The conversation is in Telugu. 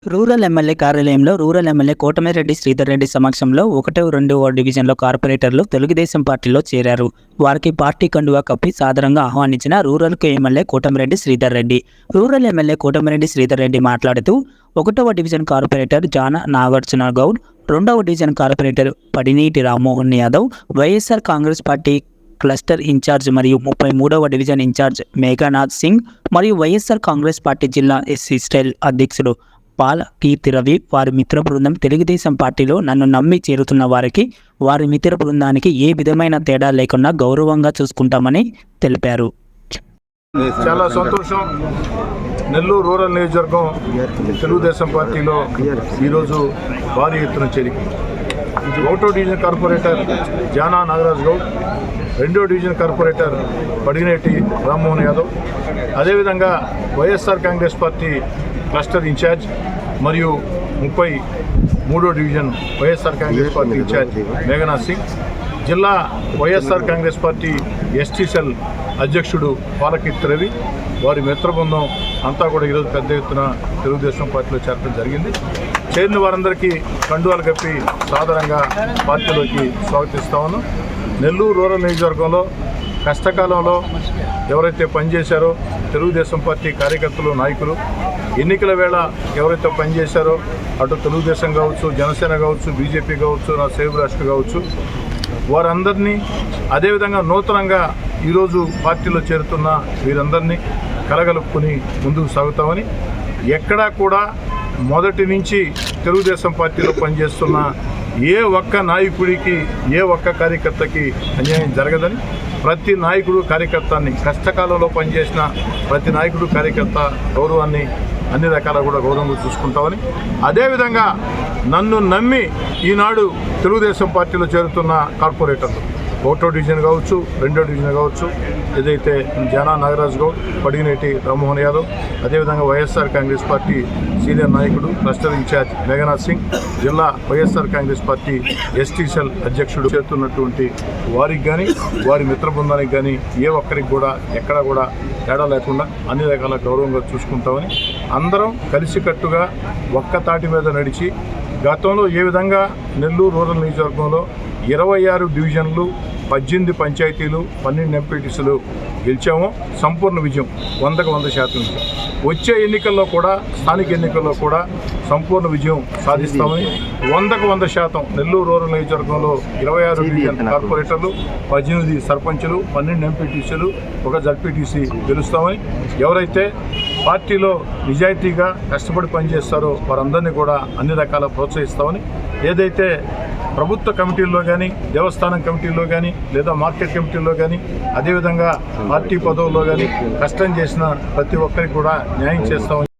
రూరల్ ఎమ్మెల్యే కార్యాలయంలో రూరల్ ఎమ్మెల్యే కోటమిరెడ్డి శ్రీధర్ రెడ్డి సమక్షంలో 1-2 డివిజన్లో కార్పొరేటర్లు తెలుగుదేశం పార్టీలో చేరారు. వారికి పార్టీ కండువా కప్పి సాదరంగా ఆహ్వానించిన రూరల్కు MLA Kotamreddy Sridhar Reddy. Rural MLA Kotamreddy Sridhar Reddy మాట్లాడుతూ 1వ డివిజన్ కార్పొరేటర్ జాన నాగార్జున గౌడ్, 2వ division corporator Padineti Rammohan Yadav, YSR Congress party cluster incharge మరియు 33వ డివిజన్ ఇన్ఛార్జ్ మేఘనాథ్ సింగ్ మరియు వైఎస్ఆర్ కాంగ్రెస్ పార్టీ జిల్లా ఎస్సీ స్టైల్ అధ్యక్షుడు పాల కీర్తి రవి వారి మిత్ర బృందం తెలుగుదేశం పార్టీలో నన్ను నమ్మి చేరుతున్న వారికి, వారి మిత్ర బృందానికి ఏ విధమైన తేడా లేకుండా గౌరవంగా చూసుకుంటామని తెలిపారు. చాలా సంతోషం. నెల్లూరు రూరల్ నియోజకవర్గం తెలుగుదేశం పార్టీలో ఈరోజు భారీ ఎత్తున చేరిక. 1వ డివిజన్ కార్పొరేటర్ జానా నాగరాజ్ గౌడ్, 2వ డివిజన్ కార్పొరేటర్ పడినేటి రామ్మోహన్ యాదవ్, అదేవిధంగా YSR Congress party cluster incharge మరియు 33వ division YSR Congress party incharge Meghanath Singh, జిల్లా YSR Congress party ST cell అధ్యక్షుడు పాలకీర్తి రవి, వారి మిత్ర బృందం అంతా కూడా ఈరోజు పెద్ద ఎత్తున తెలుగుదేశం పార్టీలో చేరడం జరిగింది. చేరిన వారందరికీ కండువాలు కప్పి సాధారణంగా పార్టీలోకి స్వాగతిస్తామను. నెల్లూరు రూరల్ నియోజకవర్గంలో కష్టకాలంలో ఎవరైతే పనిచేశారో తెలుగుదేశం పార్టీ కార్యకర్తలు, నాయకులు, ఎన్నికల వేళ ఎవరైతే పనిచేశారో అటు తెలుగుదేశం కావచ్చు, జనసేన కావచ్చు, బీజేపీ కావచ్చు, నా సేవ రాష్ట్ర కావచ్చు, వారందరినీ, అదేవిధంగా నూతనంగా ఈరోజు పార్టీలో చేరుతున్న వీరందరినీ కలగలుపుకొని ముందుకు సాగుతామని, ఎక్కడా కూడా మొదటి నుంచి తెలుగుదేశం పార్టీలో పనిచేస్తున్న ఏ ఒక్క నాయకుడికి, ఏ ఒక్క కార్యకర్తకి అన్యాయం జరగదని, ప్రతి నాయకుడు కార్యకర్తని, కష్టకాలంలో పనిచేసిన ప్రతి నాయకుడు కార్యకర్త గౌరవాన్ని అన్ని రకాల కూడా గౌరవంగా చూసుకుంటామని, అదేవిధంగా నన్ను నమ్మి ఈనాడు తెలుగుదేశం పార్టీలో చేరుతున్న కార్పొరేటర్లు 1వ డివిజన్ కావచ్చు, 2వ డివిజన్ కావచ్చు, ఏదైతే జానా నాగరాజ్ గౌడ్, పడినేటి రామ్మోహన్ యాదవ్, అదేవిధంగా వైఎస్ఆర్ కాంగ్రెస్ పార్టీ సీనియర్ నాయకుడు క్లస్టర్ ఇన్ఛార్జ్ మేఘనాథ్ సింగ్, జిల్లా YSR Congress party ST cell అధ్యక్షుడు చేస్తున్నటువంటి వారికి కానీ, వారి మిత్ర బృందానికి కానీ ఏ ఒక్కరికి కూడా ఎక్కడా కూడా తేడా లేకుండా అన్ని రకాల గౌరవంగా చూసుకుంటామని, అందరం కలిసికట్టుగా ఒక్క తాటి మీద నడిచి గతంలో ఏ విధంగా నెల్లూరు రూరల్ నియోజకవర్గంలో 26 డివిజన్లు, 18 పంచాయతీలు, 12 ఎంపీటీసీలు గెలిచాము. సంపూర్ణ విజయం, 100% విజయం. వచ్చే ఎన్నికల్లో కూడా, స్థానిక ఎన్నికల్లో కూడా సంపూర్ణ విజయం సాధిస్తామని, 100% నెల్లూరు రూరల్ నియోజకవర్గంలో 26 డివిజన్ కార్పొరేటర్లు, 18 సర్పంచులు, 12 ఎంపీటీసీలు, 1 జడ్పీటీసీ గెలుస్తామని, ఎవరైతే పార్టీలో నిజాయితీగా కష్టపడి పనిచేస్తారో వారందరినీ కూడా అన్ని రకాల ప్రోత్సహిస్తామని, ఏదైతే ప్రభుత్వ కమిటీల్లో కానీ, దేవస్థానం కమిటీల్లో కానీ, లేదా మార్కెట్ కమిటీల్లో కానీ, అదేవిధంగా పార్టీ పదవుల్లో కానీ కష్టం చేసిన ప్రతి ఒక్కరికి కూడా న్యాయం చేస్తామని